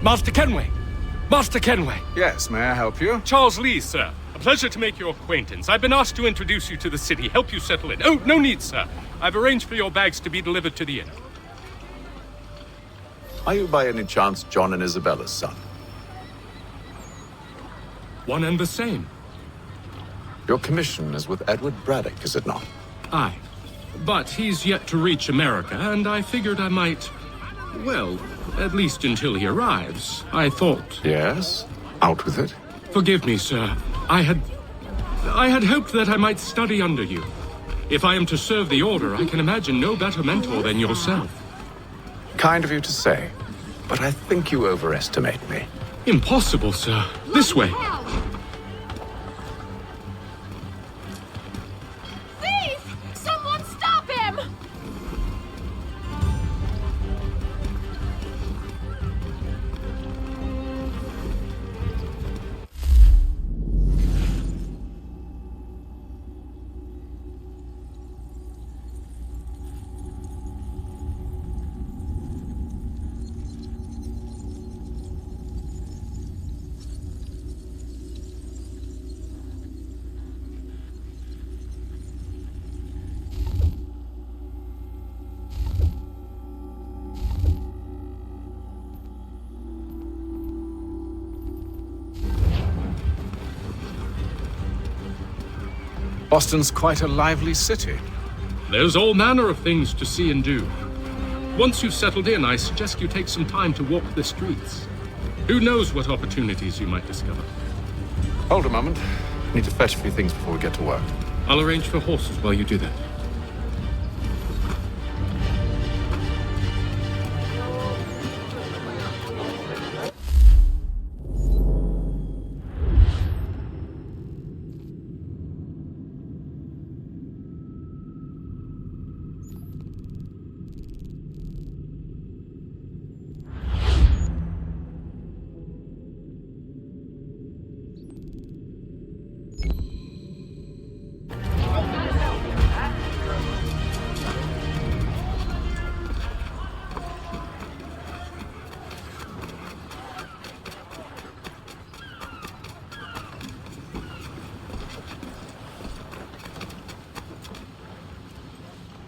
Master Kenway! Master Kenway! Yes, may I help you? Charles Lee, sir. A pleasure to make your acquaintance. I've been asked to introduce you to the city, help you settle in. Oh, no need, sir. I've arranged for your bags to be delivered to the inn. Are you by any chance John and Isabella's son? One and the same. Your commission is with Edward Braddock, is it not? Aye. But he's yet to reach America, and I figured I might... Well, at least until he arrives, I thought... Yes? Out with it. Forgive me, sir. I had hoped that I might study under you. If I am to serve the Order, I can imagine no better mentor than yourself. Kind of you to say, but I think you overestimate me. Impossible, sir. This way. Thief! Someone stop him! Boston's quite a lively city. There's all manner of things to see and do. Once you've settled in, I suggest you take some time to walk the streets. Who knows what opportunities you might discover. Hold a moment. Need to fetch a few things before we get to work. I'll arrange for horses while you do that.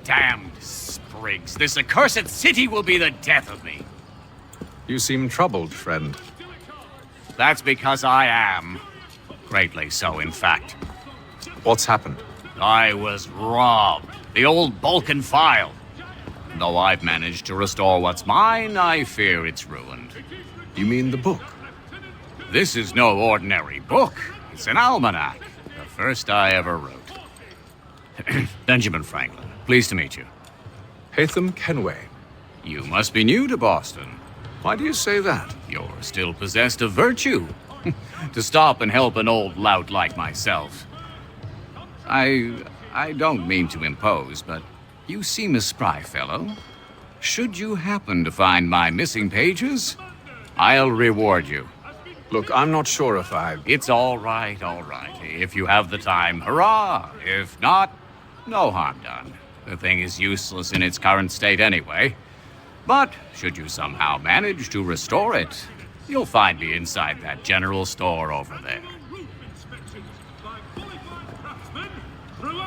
Damned sprigs. This accursed city will be the death of me. You seem troubled, friend. That's because I am. Greatly so, in fact. What's happened? I was robbed. The old Balkan file. Though I've managed to restore what's mine, I fear it's ruined. You mean the book? This is no ordinary book. It's an almanac. The first I ever wrote. Benjamin Franklin. Pleased to meet you. Haytham Kenway. You must be new to Boston. Why do you say that? You're still possessed of virtue. To stop and help an old lout like myself. I don't mean to impose, but you seem a spry fellow. Should you happen to find my missing pages, I'll reward you. Look, I'm not sure if I... It's all right, all right. If you have the time, hurrah! If not, no harm done. The thing is useless in its current state anyway. But should you somehow manage to restore it, you'll find me inside that general store over there.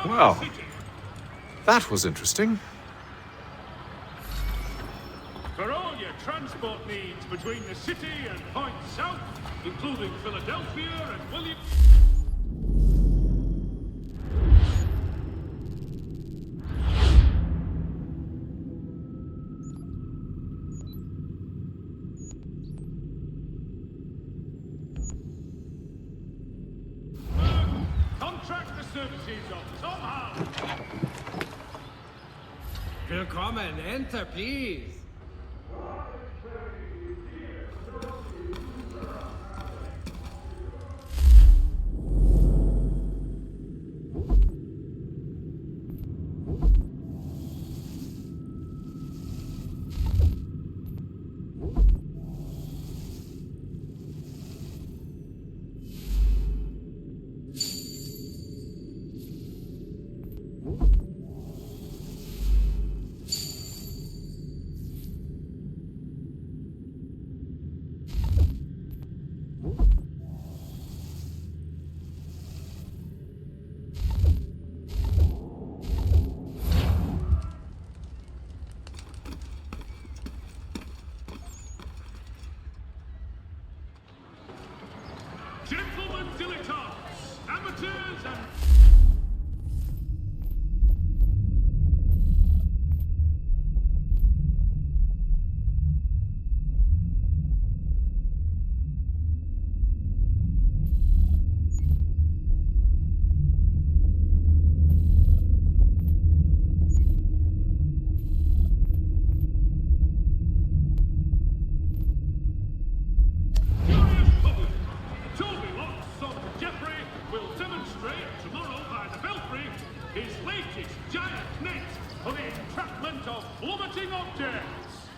Well, that was interesting. For all your transport needs between the city and points south, including Philadelphia and William... Contract the services of Tom Hall. Willkommen, enter, please. dilettantes, amateurs, and...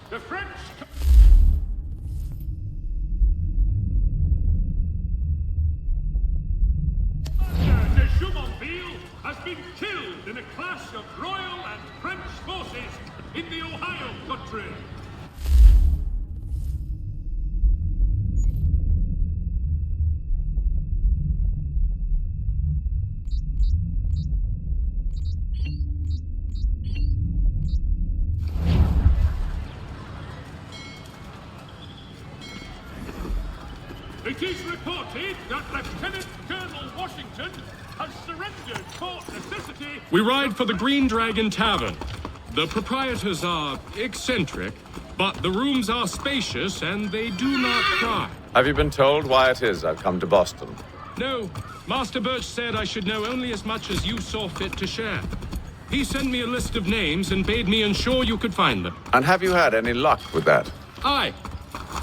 The French... de Jumonville has been killed in a clash of Royal and French forces in the Ohio country. It is reported that Lieutenant Colonel Washington has surrendered Fort Necessity... We ride for the Green Dragon Tavern. The proprietors are eccentric, but the rooms are spacious and they do not cry. Have you been told why it is I've come to Boston? No, Master Birch said I should know only as much as you saw fit to share. He sent me a list of names and bade me ensure you could find them. And have you had any luck with that? Aye.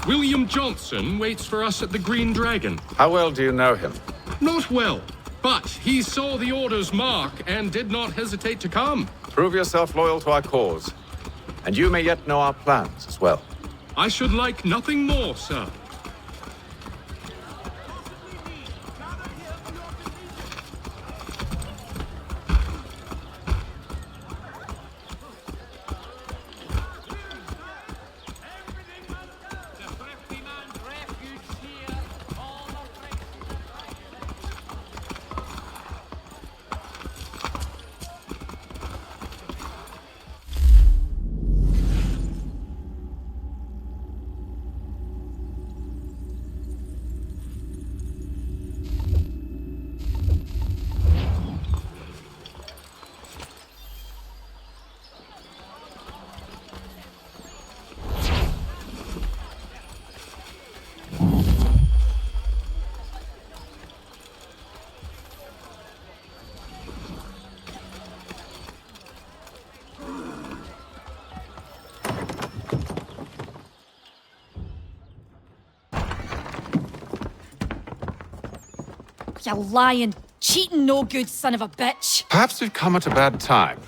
William Johnson waits for us at the Green Dragon. How well do you know him? Not well, but he saw the order's mark and did not hesitate to come. Prove yourself loyal to our cause. And you may yet know our plans as well. I should like nothing more, sir. You lying, cheating, no good son of a bitch. Perhaps we've come at a bad time.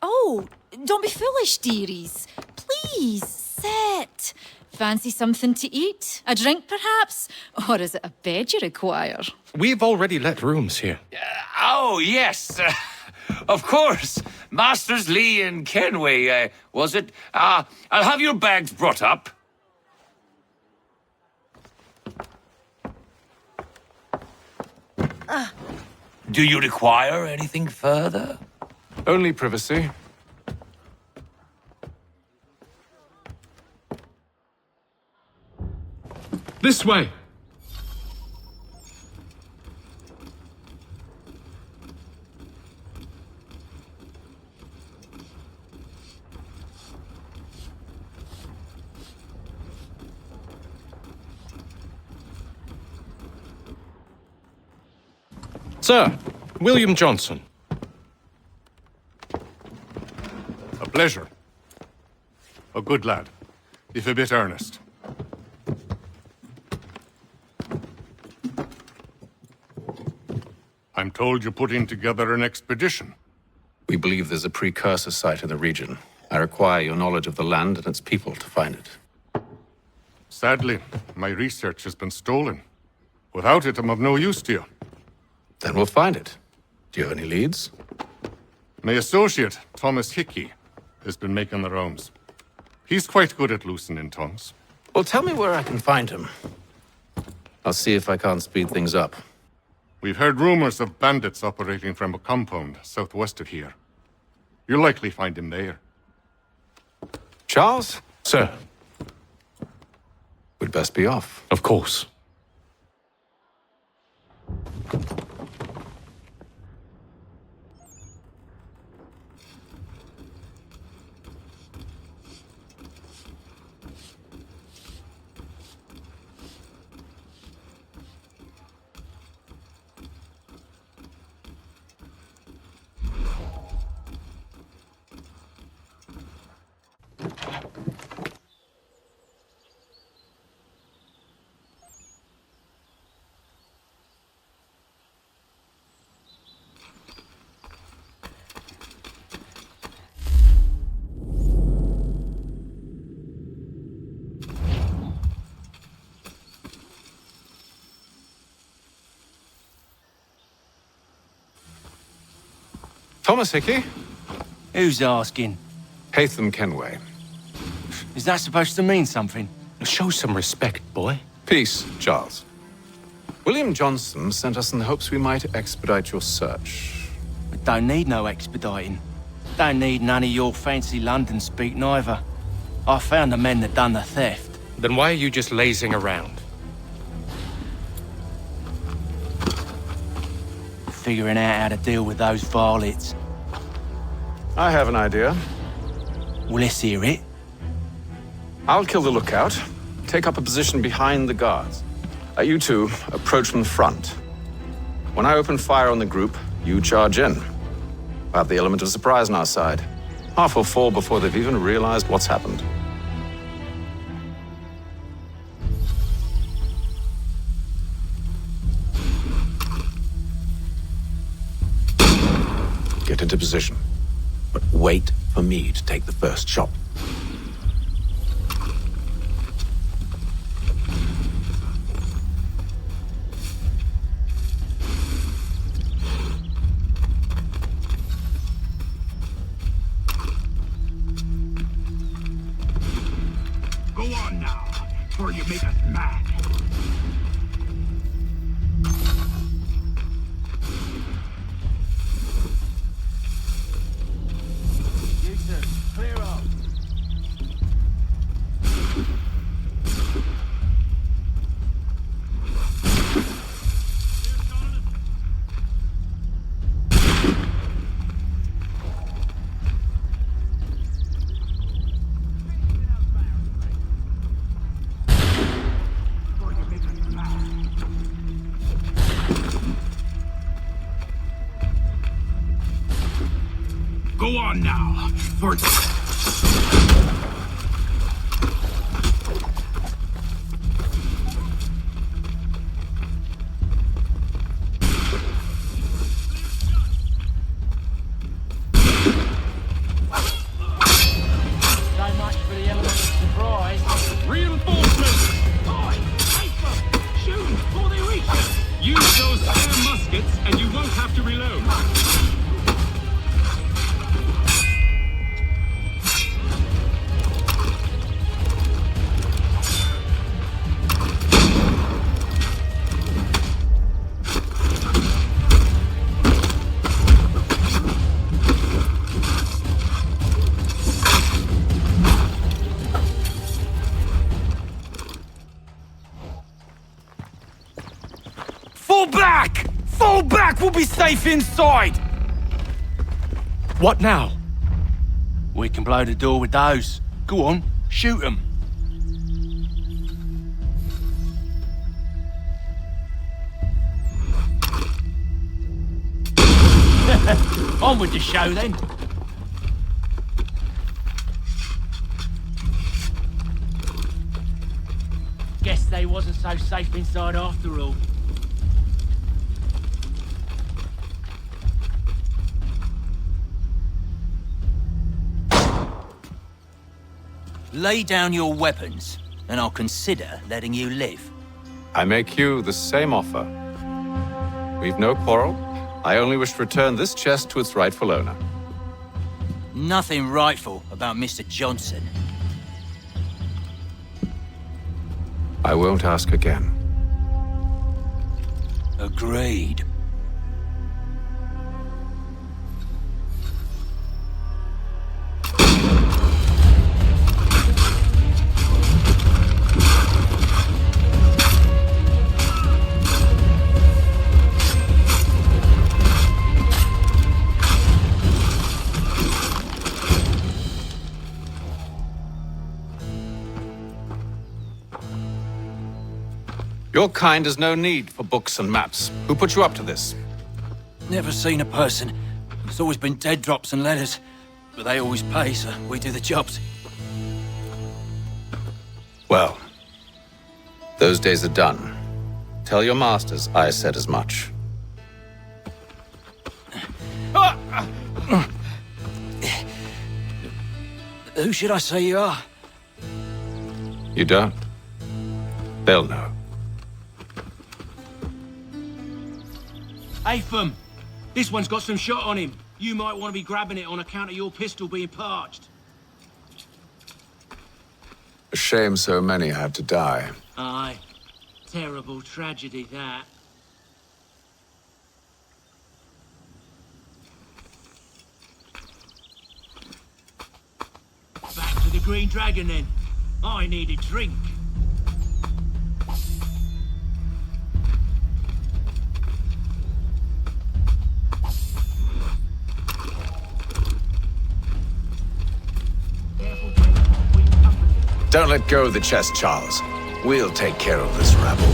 Oh, don't be foolish, dearies. Please, sit. Fancy something to eat? A drink, perhaps? Or is it a bed you require? We've already let rooms here. Oh, yes. Of course. Masters Lee and Kenway, was it? I'll have your bags brought up. Do you require anything further? Only privacy. This way. Sir, William Johnson. A pleasure. A good lad, if a bit earnest. I'm told you're putting together an expedition. We believe there's a Precursor site in the region. I require your knowledge of the land and its people to find it. Sadly, my research has been stolen. Without it, I'm of no use to you. Then we'll find it. Do you have any leads? My associate, Thomas Hickey, has been making the rounds. He's quite good at loosening tongues. Well, tell me where I can find him. I'll see if I can't speed things up. We've heard rumors of bandits operating from a compound southwest of here. You'll likely find him there. Charles? Sir, We'd best be off. of course. Thomas Hickey? Who's asking? Haytham Kenway. Is that supposed to mean something? Show some respect, boy. Peace, Charles. William Johnson sent us in the hopes we might expedite your search. We don't need no expediting. Don't need none of your fancy London speak neither. I found the men that done the theft. Then why are you just lazing around? Figuring out how to deal with those varlets. I have an idea. Well, let's hear it. I'll kill the lookout, take up a position behind the guards. You two approach from the front. When I open fire on the group, you charge in. We'll have the element of surprise on our side. Half will fall before they've even realized what's happened. Get into position, but wait for me to take the first shot. Go on now, before you make us mad. Clear up. Go on now, for... So much for the element of surprise. Reinforcements! Boy, Haytham! Shoot before they reach us! Use those spare muskets and you won't have to reload. Fall back! Fall back! We'll be safe inside! What now? We can blow the door with those. Go on, shoot them. On with the show then. Guess they wasn't so safe inside after all. Lay down your weapons, and I'll consider letting you live. I make you the same offer. We've no quarrel. I only wish to return this chest to its rightful owner. Nothing rightful about Mr. Johnson. I won't ask again. Agreed. Your kind has no need for books and maps. Who put you up to this? Never seen a person. It's always been dead drops and letters. But they always pay, so we do the jobs. Well, those days are done. Tell your masters I said as much. Who should I say you are? You don't? They'll know. Haytham, this one's got some shot on him. You might want to be grabbing it on account of your pistol being parched. A shame so many had to die. Aye. Terrible tragedy, that. Back to the Green Dragon, then. I need a drink. Don't let go of the chest, Charles. We'll take care of this rabble.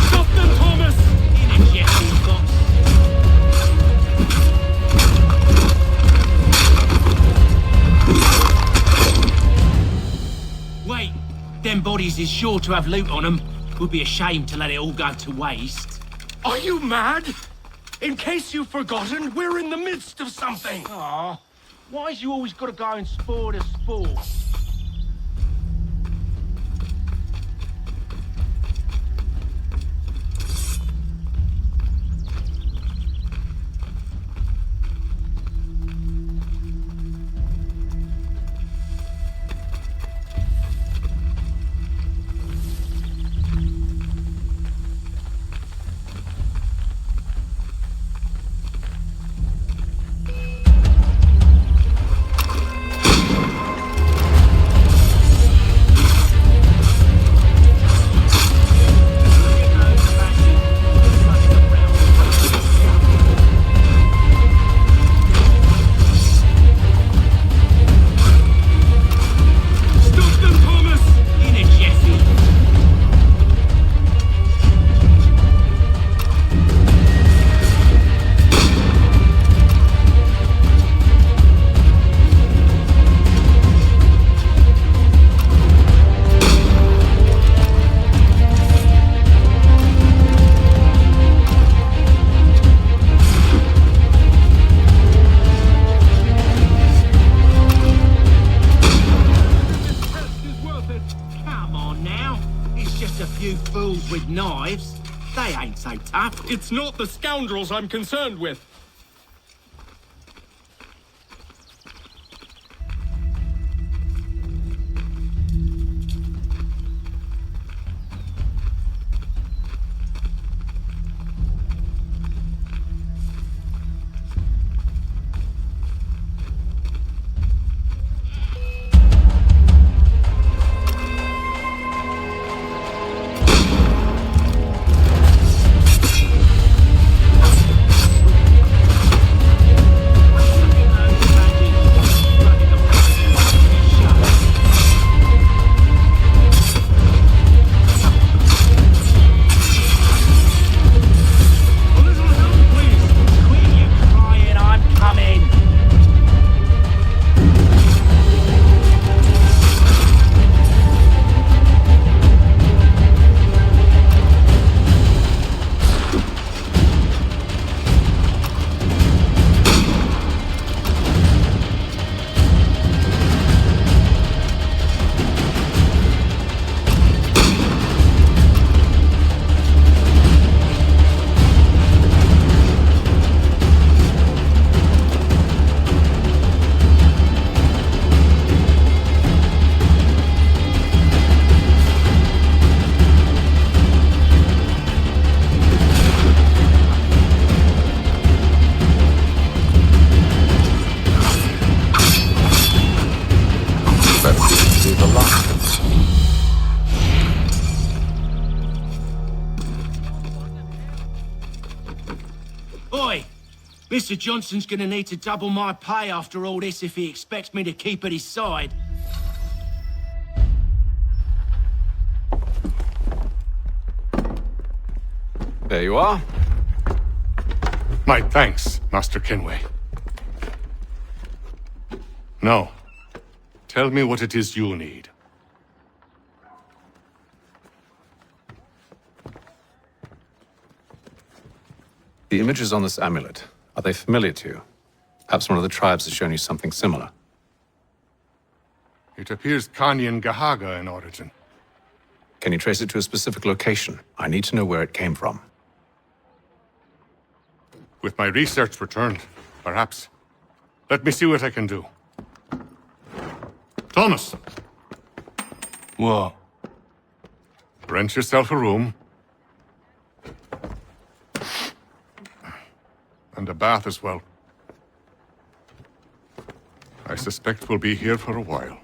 Stop them, Thomas! In a jetty box. Wait, them bodies is sure to have loot on them. Would be a shame to let it all go to waste. Are you mad? In case you've forgotten, we're in the midst of something. Aw, why's you always gotta go and spoil the sport? With knives, they ain't so tough. It's not the scoundrels I'm concerned with. Oi! Mr. Johnson's gonna need to double my pay after all this if he expects me to keep at his side. There you are. My thanks, Master Kenway. Now, tell me what it is you need. The images on this amulet, are they familiar to you? Perhaps one of the tribes has shown you something similar. It appears Kanyan Gahaga in origin. Can you trace it to a specific location? I need to know where it came from. With my research returned, perhaps. Let me see what I can do. Thomas! What? Rent yourself a room. And a bath as well. I suspect we'll be here for a while.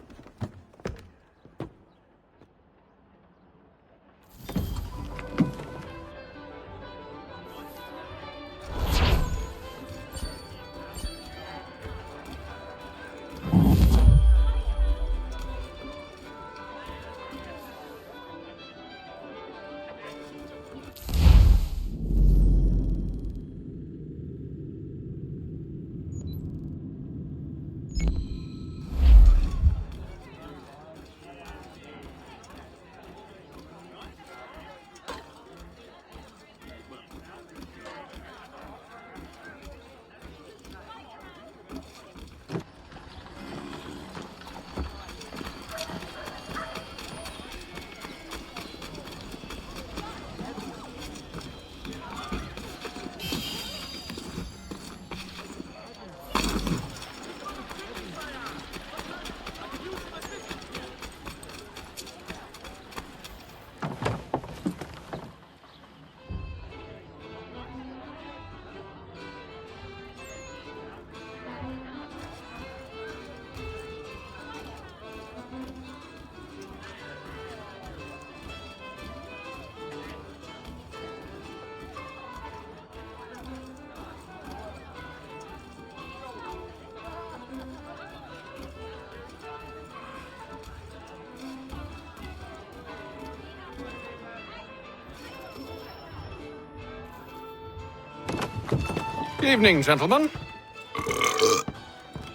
Evening, gentlemen.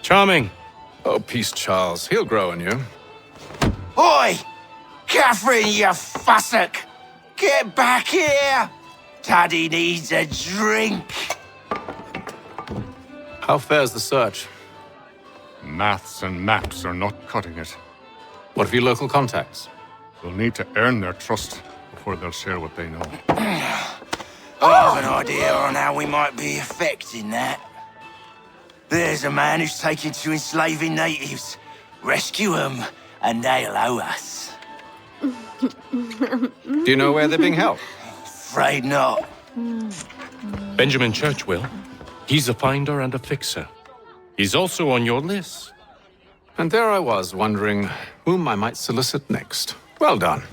Charming. Oh, peace, Charles. He'll grow on you. Oi! Catherine, you fussock! Get back here! Daddy needs a drink! How fares the search? Maths and maps are not cutting it. What of your local contacts? We'll need to earn their trust before they'll share what they know. I have an idea on how we might be affecting that. There's a man who's taken to enslaving natives. Rescue them, and they'll owe us. Do you know where they're being held? Afraid not. Benjamin Churchwill. He's a finder and a fixer. He's also on your list. And there I was, wondering whom I might solicit next. Well done.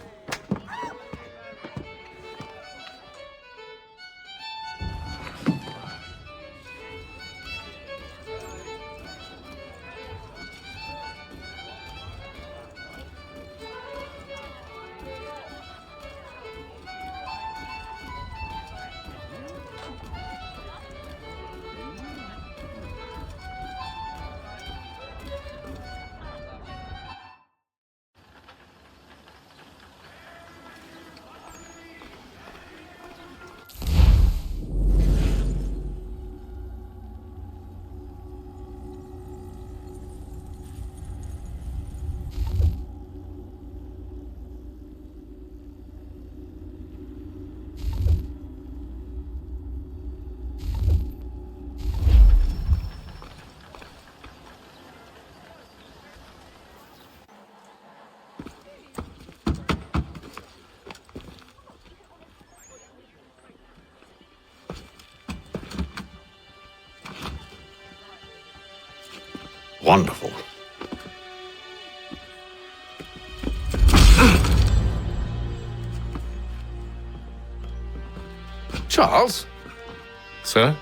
Wonderful. Charles? Sir?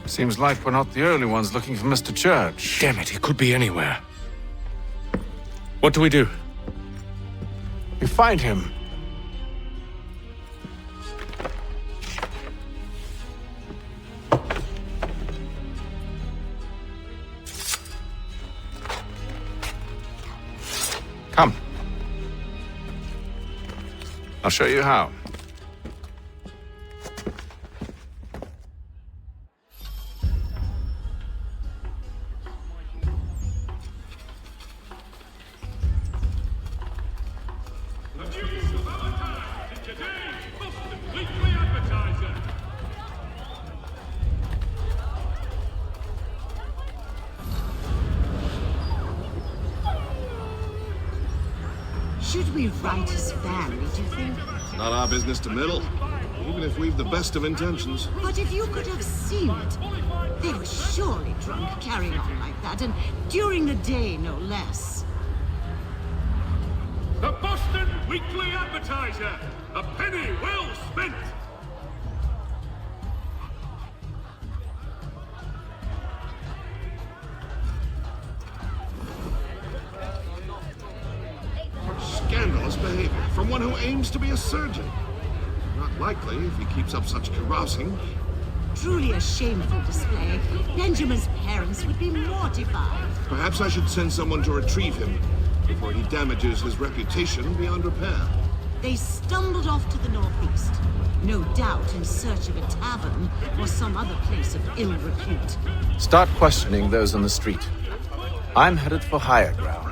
Seems like we're not the only ones looking for Mr. Church. Damn it, he could be anywhere. What do we do? We find him. Come. I'll show you how. we right as family, do you think? It's not our business to meddle, even if we've the best of intentions. But if you could have seen it, they were surely drunk carrying on like that, and during the day, no less. The Boston Weekly Advertiser! A penny well spent! Scandalous behavior from one who aims to be a surgeon. Not likely if he keeps up such carousing. Truly a shameful display. Benjamin's parents would be mortified. Perhaps I should send someone to retrieve him before he damages his reputation beyond repair. They stumbled off to the northeast, no doubt in search of a tavern or some other place of ill repute. Start questioning those on the street. I'm headed for higher ground.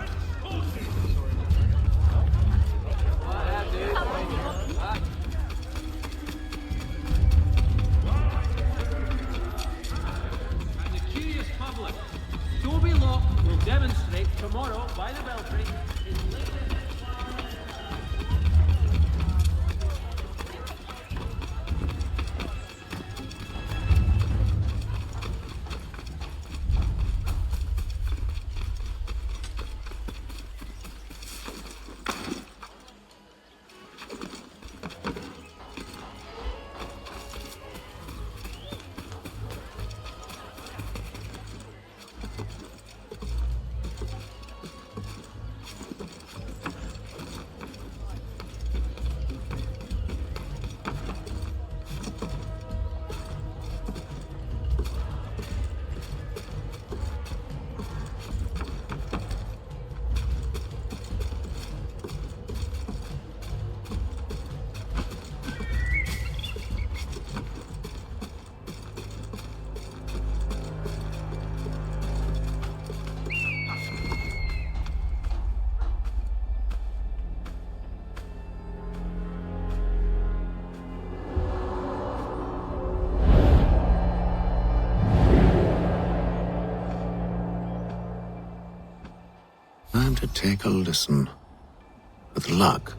Demonstrate tomorrow by the belfry. Time to take a listen. With luck.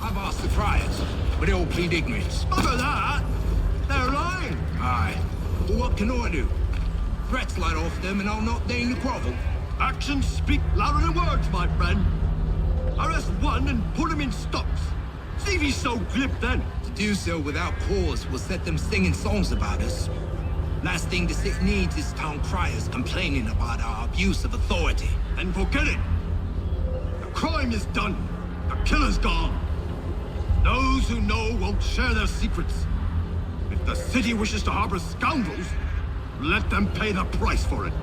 I've asked the friars, but they all plead ignorance. Bugger that! They're lying! Aye. Well, what can I do? Threats light off them and I'll not deign to grovel. Actions speak louder than words, my friend. Arrest one and put him in stocks. See if he's so glib then. To do so without cause will set them singing songs about us. Last thing the city needs is town criers complaining about our abuse of authority. And forget it. The crime is done. The killer's gone. Those who know won't share their secrets. If the city wishes to harbor scoundrels, let them pay the price for it.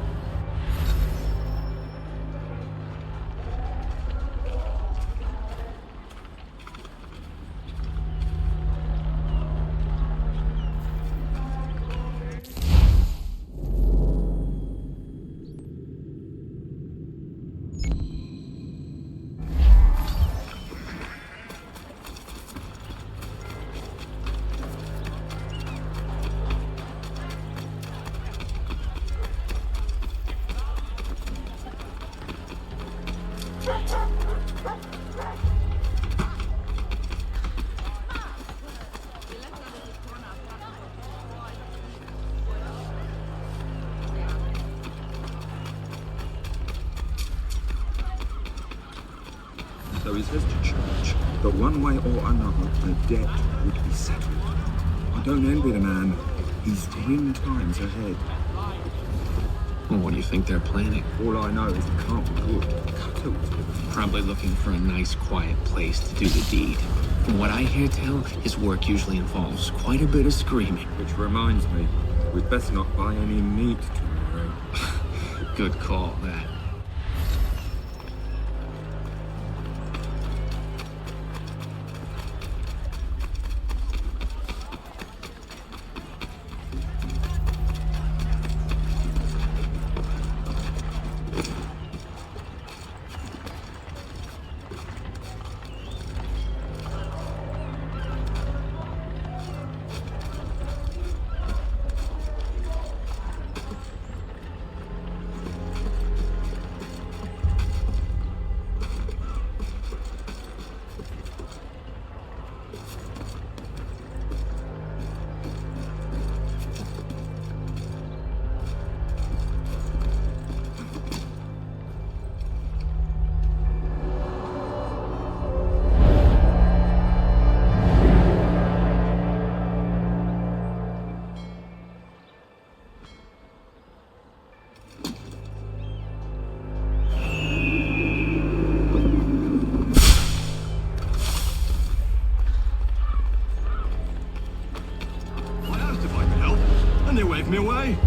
So he says to church that one way or another a debt would be settled. I don't envy the man. He's grim times ahead. Well, what do you think they're planning? All I know is the cart would cut out. Probably looking for a nice, quiet place to do the deed. From what I hear tell, his work usually involves quite a bit of screaming. Which reminds me, we'd best not buy any meat tomorrow. Good call, that. Me away.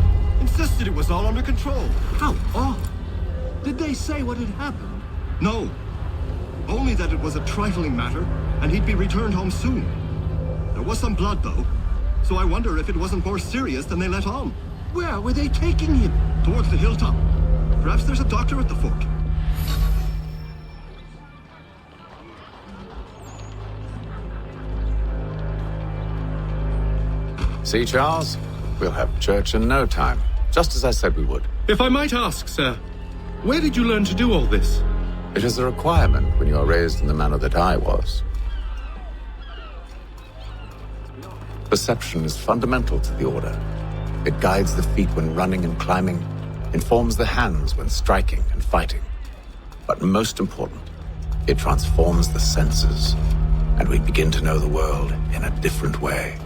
Insisted it was all under control. How odd. Did they say what had happened? No. Only that it was a trifling matter, and he'd be returned home soon. There was some blood, though, so I wonder if it wasn't more serious than they let on. Where were they taking him? Towards the hilltop. Perhaps there's a doctor at the fort. See, Charles? We'll have church in no time, just as I said we would. If I might ask, sir, where did you learn to do all this? It is a requirement when you are raised in the manner that I was. Perception is fundamental to the Order. It guides the feet when running and climbing, informs the hands when striking and fighting. But most important, it transforms the senses, and we begin to know the world in a different way.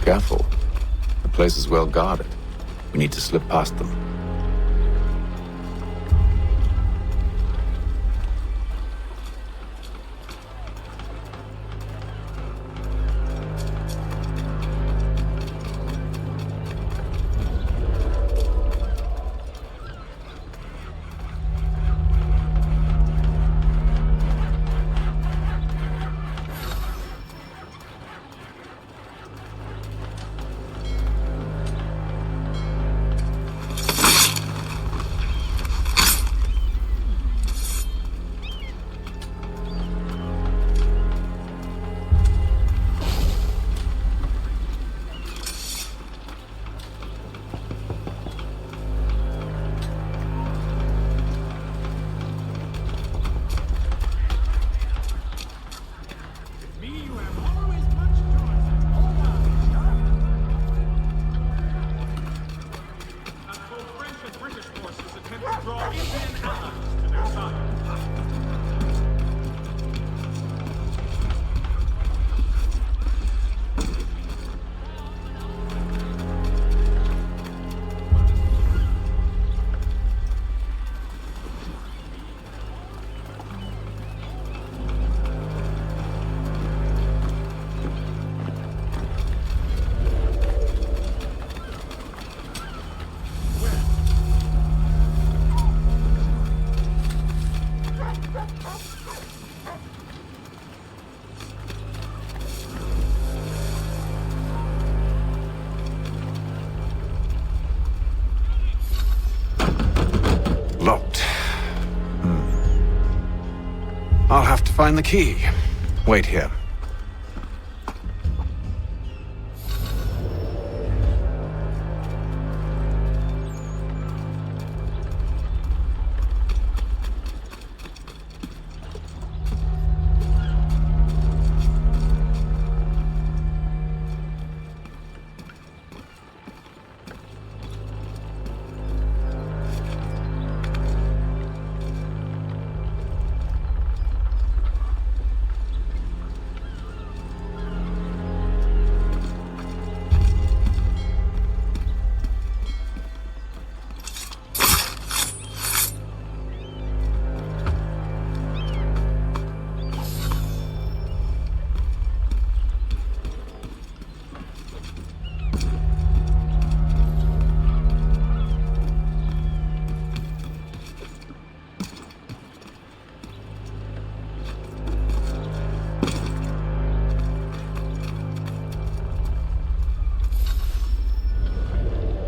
Careful. The place is well guarded. We need to slip past them. find the key. Wait here.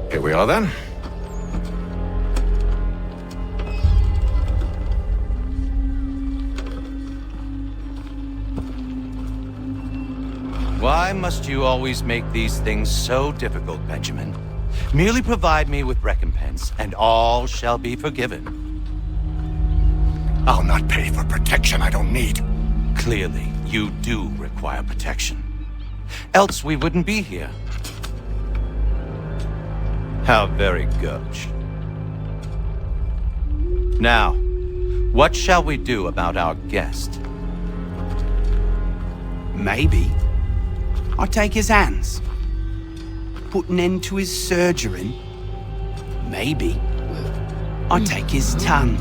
Here we are, then. Why must you always make these things so difficult, Benjamin? Merely provide me with recompense, and all shall be forgiven. I'll not pay for protection I don't need. Clearly, you do require protection. Else we wouldn't be here. How very gauche. Now, what shall we do about our guest? Maybe I'll take his hands. Put an end to his surgering. Maybe I'll take his tongue.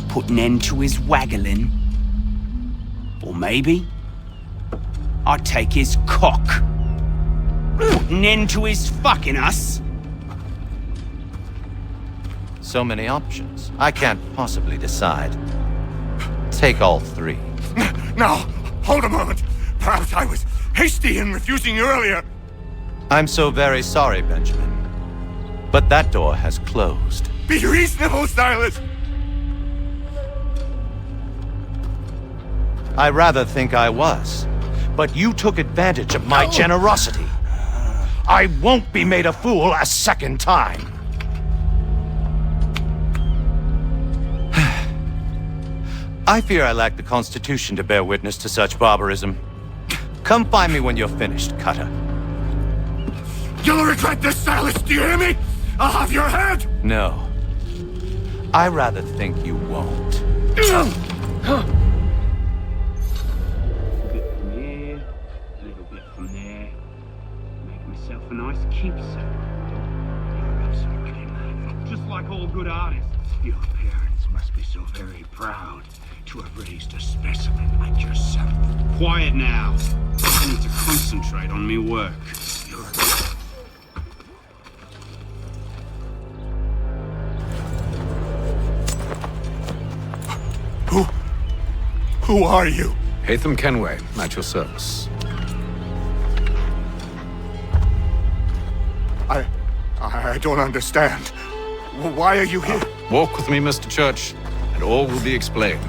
Put an end to his waggling. Or maybe I'll take his cock. Put an end to his fucking us. So many options. I can't possibly decide. Take all three. Now, hold a moment. Perhaps I was hasty in refusing you earlier. I'm so very sorry, Benjamin. But that door has closed. Be reasonable, Silas! I rather think I was. But you took advantage of my generosity. I won't be made a fool a second time. I fear I lack the constitution to bear witness to such barbarism. Come find me when you're finished, Cutter. You'll regret this, Silas, do you hear me? I'll have your head! No. I rather think you won't. A bit from here, a little bit from there. Make myself a nice keepsake. You're absolutely mad. Just like all good artists. Your parents must be so very proud to have raised a specimen like yourself. Quiet now. I need to concentrate on me work. Who are you? Haytham Kenway, at your service. I don't understand. Why are you here? Walk with me, Mr. Church, and all will be explained.